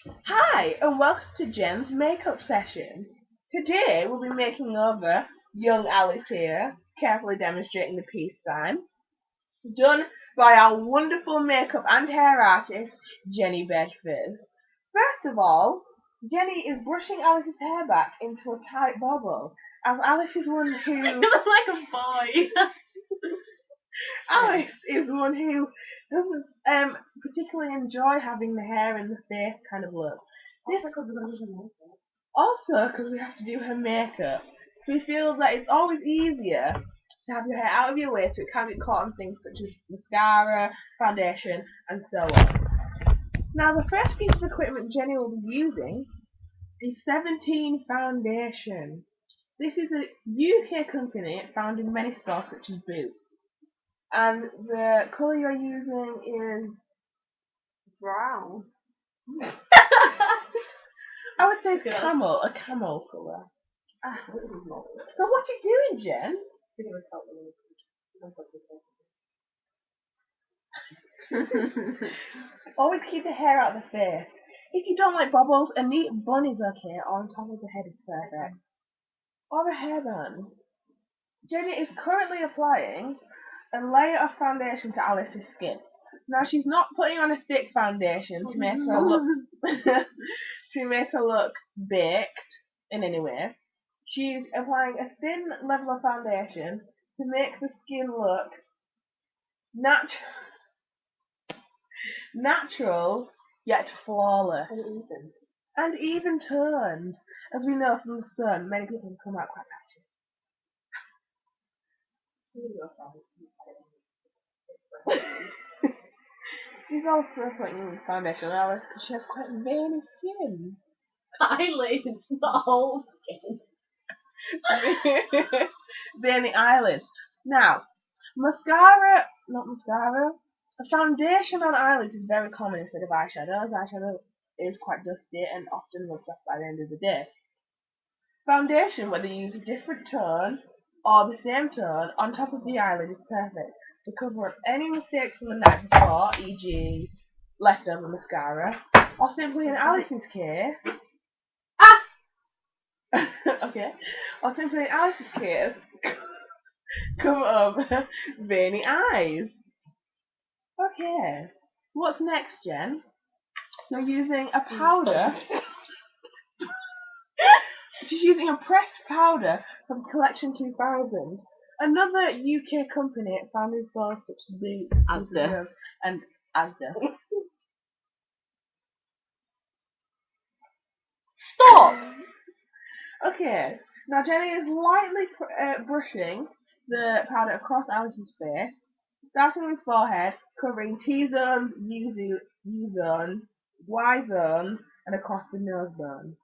Hi, and welcome to Jen's makeup session. Today we'll be making over young Alice here, carefully demonstrating the peace sign, done by our wonderful makeup and hair artist, Jenny Bedford. First of all, Jenny is brushing Alice's hair back into a tight bobble, as Alice is one who You look like a boy. Alice is one who doesn't particularly enjoy having the hair in the face kind of look. This also because we have to do her makeup. So we feel that it's always easier to have your hair out of your way so it can't get caught on things such as mascara, foundation, and so on. Now the first piece of equipment Jenny will be using is 17 Foundation. This is a UK company found in many stores such as Boots. And the colour you're using is Brown. I would say it's Good. a camel colour. No. So what you doing, Jen? Always keep the hair out of the face. If you don't like bobbles, a neat bun is okay, or on top of the head is perfect. Or a hairband. Jenny is currently applying a layer of foundation to Alice's skin. Now she's not putting on a thick foundation to make her look baked in any way. She's applying a thin level of foundation to make the skin look natural yet flawless. And even toned. As we know from the sun, many people can come out quite patchy. She's also putting foundation on Alice because she has quite veiny skin. Eyelids, not whole skin. Veiny eyelids. Now, not mascara, a foundation on eyelids is very common instead of eyeshadow, as eyeshadow is quite dusty and often looks off by the end of the day. Foundation, whether you use a different tone or the same tone on top of the eyelid, is perfect to cover up any mistakes from the night before, e.g. leftover mascara, or simply in Alice's case, okay, or simply in Alice's case, cover up veiny eyes. Okay, what's next, Jen? You're using a powder. She's using a pressed powder from Collection 2000. Another UK company found in stores such as Boots, Asda. and Asda. Stop! Okay, now Jenny is lightly brushing the powder across Alice's face, starting with forehead, covering T-zone, U-zone, Y-zone, and across the nose bone.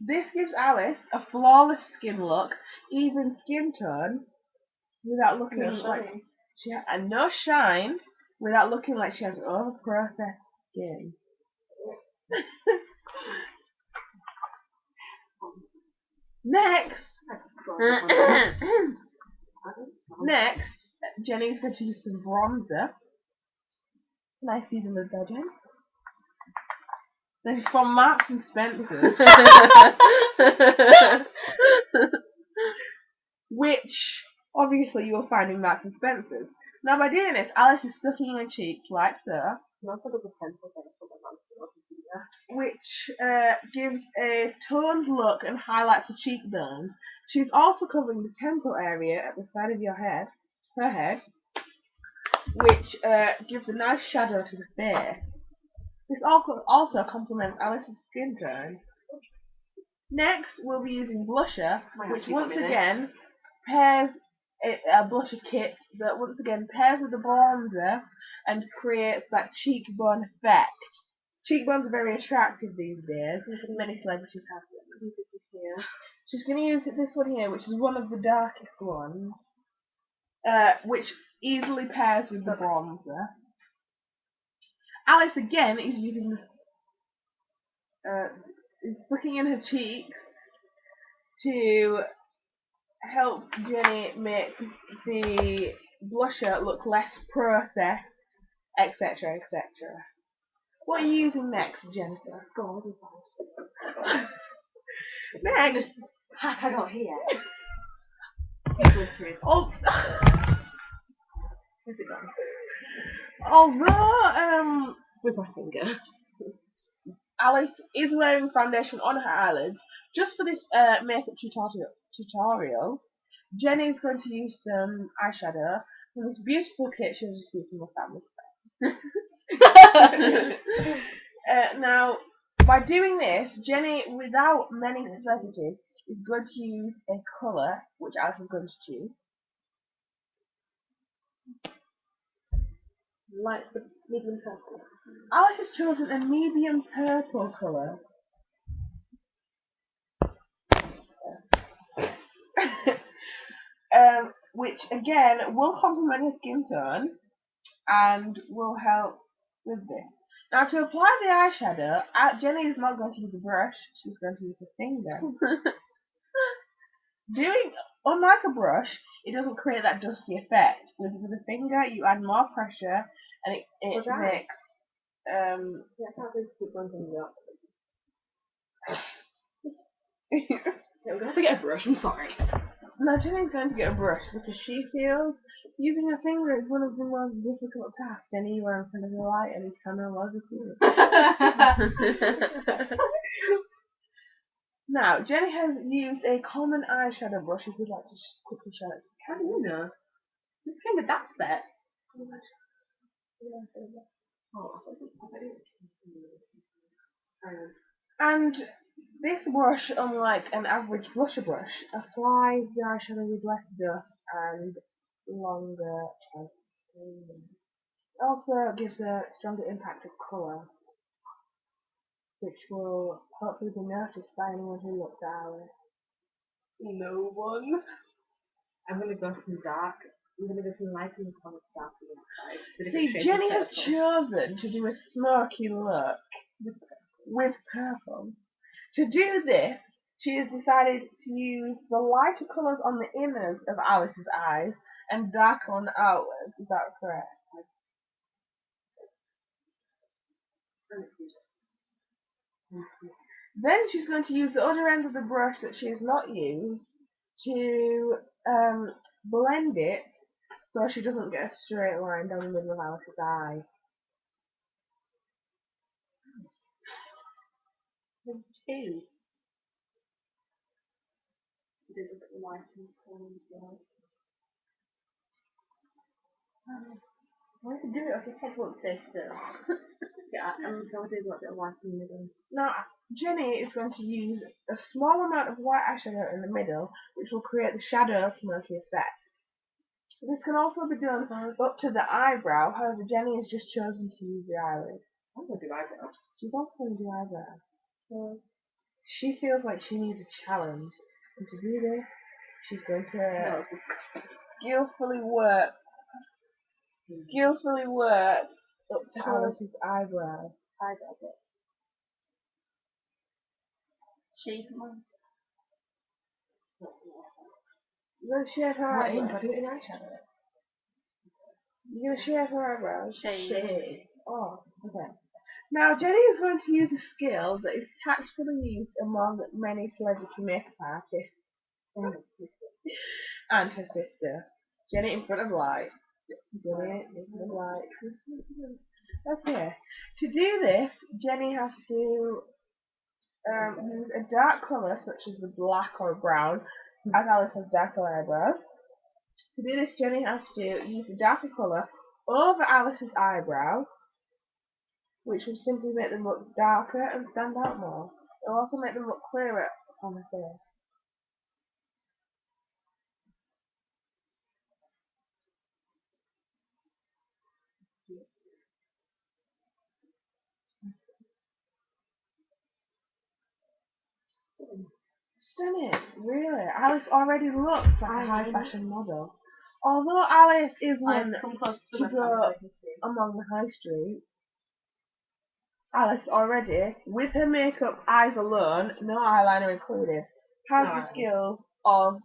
This gives Alice a flawless skin look, even skin tone, without looking like she has and no shine, without looking like she has over-processed skin. Next, Jenny's going to use some bronzer. Can I see the lid there, Jen? This is from Marks and Spencer's. Which, obviously, you'll find in Marks and Spencer's. Now, by doing this, Alice is sucking her cheeks like so. Which gives a toned look and highlights the cheekbones. She's also covering the temple area at the side of her head, which gives a nice shadow to the face. This also complements Alice's skin tone. Next, we'll be using blusher, which once again pairs a blusher kit that once again pairs with the bronzer and creates that cheekbone effect. Cheekbones are very attractive these days. Many celebrities have them. She's going to use this one here, which is one of the darkest ones, which easily pairs with the bronzer. Alice again is using this, is flicking in her cheeks to help Jenny make the blusher look less processed etc., etc. What are you using next, Jennifer? God, Next. heck, I got here. Oh, Where's it gone? although With my finger. Alice is wearing foundation on her eyelids, just for this makeup tutorial, Jenny is going to use some eyeshadow from this beautiful kit she was received from her family. Now, by doing this, Jenny, without many necessities, is going to use a colour which Alice is going to choose. Light, the medium purple. Alice has chosen a medium purple colour. Which again will complement her skin tone and will help with this. Now to apply the eyeshadow, Jenny is not going to use a brush, she's going to use a finger. Unlike a brush, it doesn't create that dusty effect. With a finger, you add more pressure and it makes That's how they put one thing up. We're gonna have to get a brush, I'm sorry. Now Jenny's going to get a brush because she feels using a finger is one of the most difficult tasks anywhere in front of the light and the camera was Now, Jenny has used a common eyeshadow brush if you'd like to just quickly show it. How do you know? This finger, that's set. And this brush, unlike an average blusher brush, applies the eyeshadow with less dust and longer transparency. It also gives a stronger impact of colour, which will hopefully be noticed by anyone who looks at Alice. No one. I'm gonna go from dark. I'm gonna go from light in the corner to dark on the outside. See, Jenny has chosen to do a smoky look with purple. To do this, she has decided to use the lighter colours on the inners of Alice's eyes and darker on the outwards. Is that correct? Then she's going to use the other end of the brush that she has not used to blend it so she doesn't get a straight line down the middle of Alice's eye. Two. There's a bit of light in the corner as well. Why did you do it if your head won't stay still? Yeah, I'm going to do a bit of white in the middle. Now, Jenny is going to use a small amount of white eyeshadow in the middle, which will create the shadow smoky effect. This can also be done up to the eyebrow, however Jenny has just chosen to use the eyelid. I'm going to do eyebrows. She's also going to do eyebrows. So she feels like she needs a challenge, and to do this, she's going to skillfully work up to Alice's eyebrow. Shade one. You're going to shade her eyebrows? I do it in eyeshadow. You're going to shade her eyebrows? Shade. Oh, okay. Now, Jenny is going to use a skill that is tactfully used among many celebrity makeup artists and her sister. Jenny in front of light. Jenny in front of light. Okay. To do this, Jenny has to use a dark colour such as the black or brown, as Alice has darker eyebrows. To do this, Jenny has to use the darker colour over Alice's eyebrow, which will simply make them look darker and stand out more. It will also make them look clearer on her face. Stunning, really. Alice already looks like a high fashion model. Although Alice is one to go among the high street, Alice already, with her makeup, eyes alone, no eyeliner included, has the skills of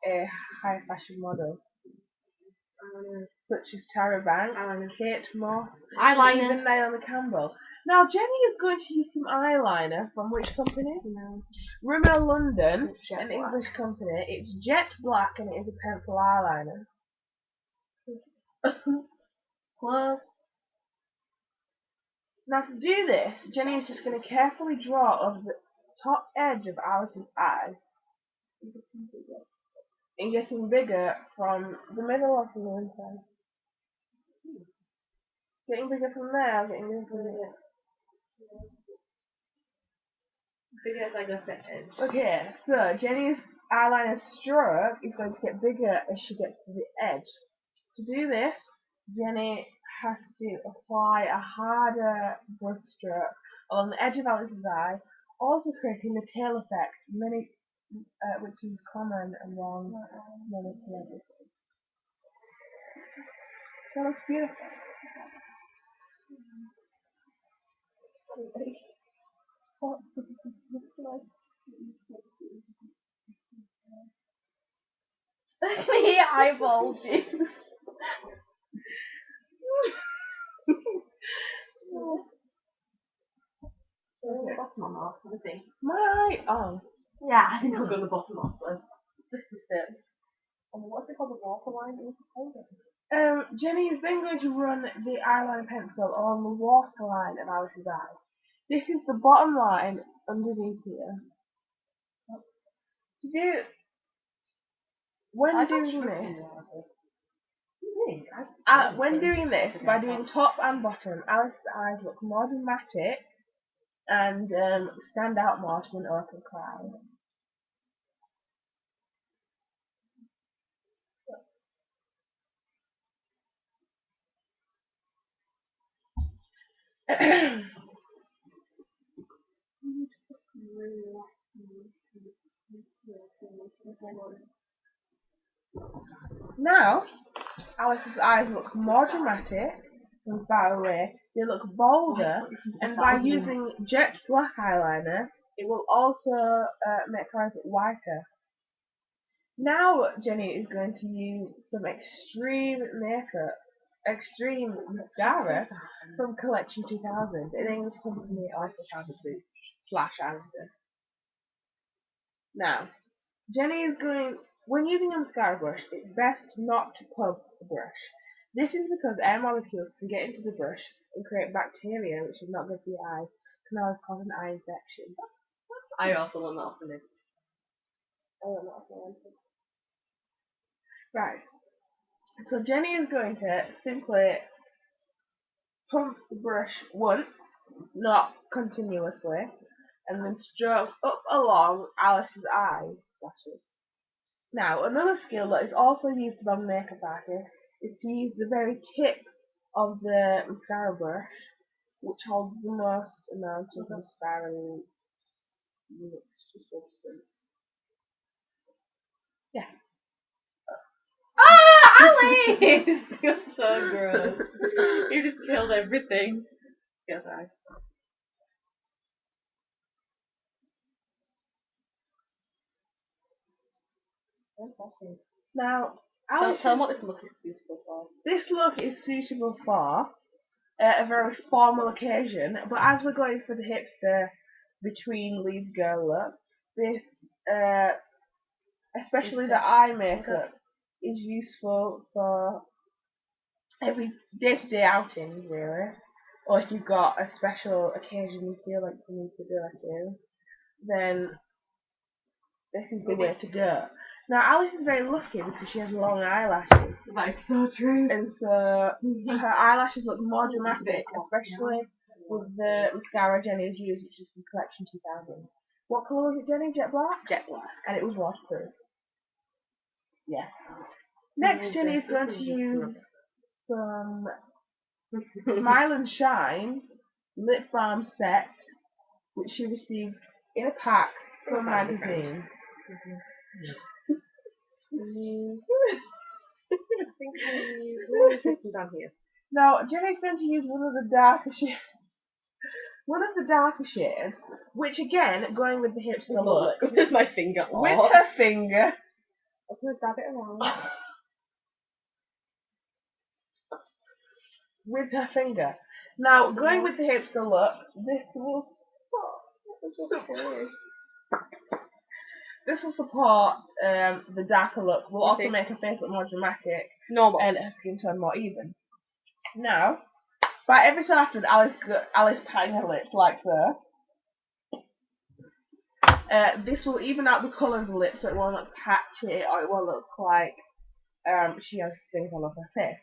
a high fashion model. such as Tara Banks, Kate Moss, Eyeliner. even Naomi Campbell. Now Jenny is going to use some eyeliner from which company? No. Rimmel London, Jet an black. English company. It's jet black and it is a pencil eyeliner. Close. Now to do this, Jenny is just going to carefully draw over the top edge of Alice's eye and getting bigger from the middle or from the inside. Getting bigger from there, or getting bigger from there. Bigger as I go to the edge. Okay, so Jenny's eyeliner stroke is going to get bigger as she gets to the edge. To do this, Jenny has to apply a harder brush stroke along the edge of Alice's eye, also creating the tail effect, which is common among many celebrities. That looks beautiful. Look at me eyeball juice. Okay. Bottom off, I think. My oh. Yeah, I think I'll go the bottom off first. Just to sit. What's it called? The waterline? Jenny is then going to run the eyeliner pencil along the waterline of Alice's eye. This is the bottom line underneath here. When doing this, by doing top and bottom, Alice's eyes look more dramatic and stand out more to an open crowd. Now, Alice's eyes look more dramatic and far away. They look bolder, and by using jet black eyeliner, it will also make her eyes look whiter. Now, Jenny is going to use some extreme mascara from Collection 2000, an English company of photography / actor. Now, Jenny is when using a mascara brush, it's best not to plug the brush. This is because air molecules can get into the brush and create bacteria, which is not good for your eyes, can always cause an eye infection. I also want that off the list. Right. So Jenny is going to simply pump the brush once, not continuously, and then stroke up along Alice's eye lashes. Now, another skill that is also used by makeup artists is to use the very tip of the mascara brush, which holds the most amount of mascara mixture substance. Yeah. Ah, Alice! You're so gross. You just killed everything. Yes, I. Now, Tell them what this look is suitable for. This look is suitable for a very formal occasion, but as we're going for the hipster between lead girl look, this, especially the eye makeup, is useful for every day-to-day outings, really. Or if you've got a special occasion you feel like you need to do it in, then this is the way to go. Now, Alice is very lucky because she has long eyelashes. That's so true. And so her eyelashes look more dramatic, especially with the mascara Jenny has used, which is from Collection 2000. What colour was it, Jenny? Jet black? Jet black. And it was waterproof. Yeah. Next, Jenny is going to use some Smile and Shine lip balm set, which she received in a pack from a magazine. Down here. Now, Jenny's going to use one of the darker shades, which again, going with the hipster look, with my finger off. with her finger, I'm going to dab it around. with her finger. Now, going with the hipster look, this will support the darker look. Will also make her face look more dramatic Normal. and her skin tone more even. Now, by every so often, Alice patting her lips like so. This will even out the colour of the lips, so it won't look patchy or it won't look like she has things all over her face.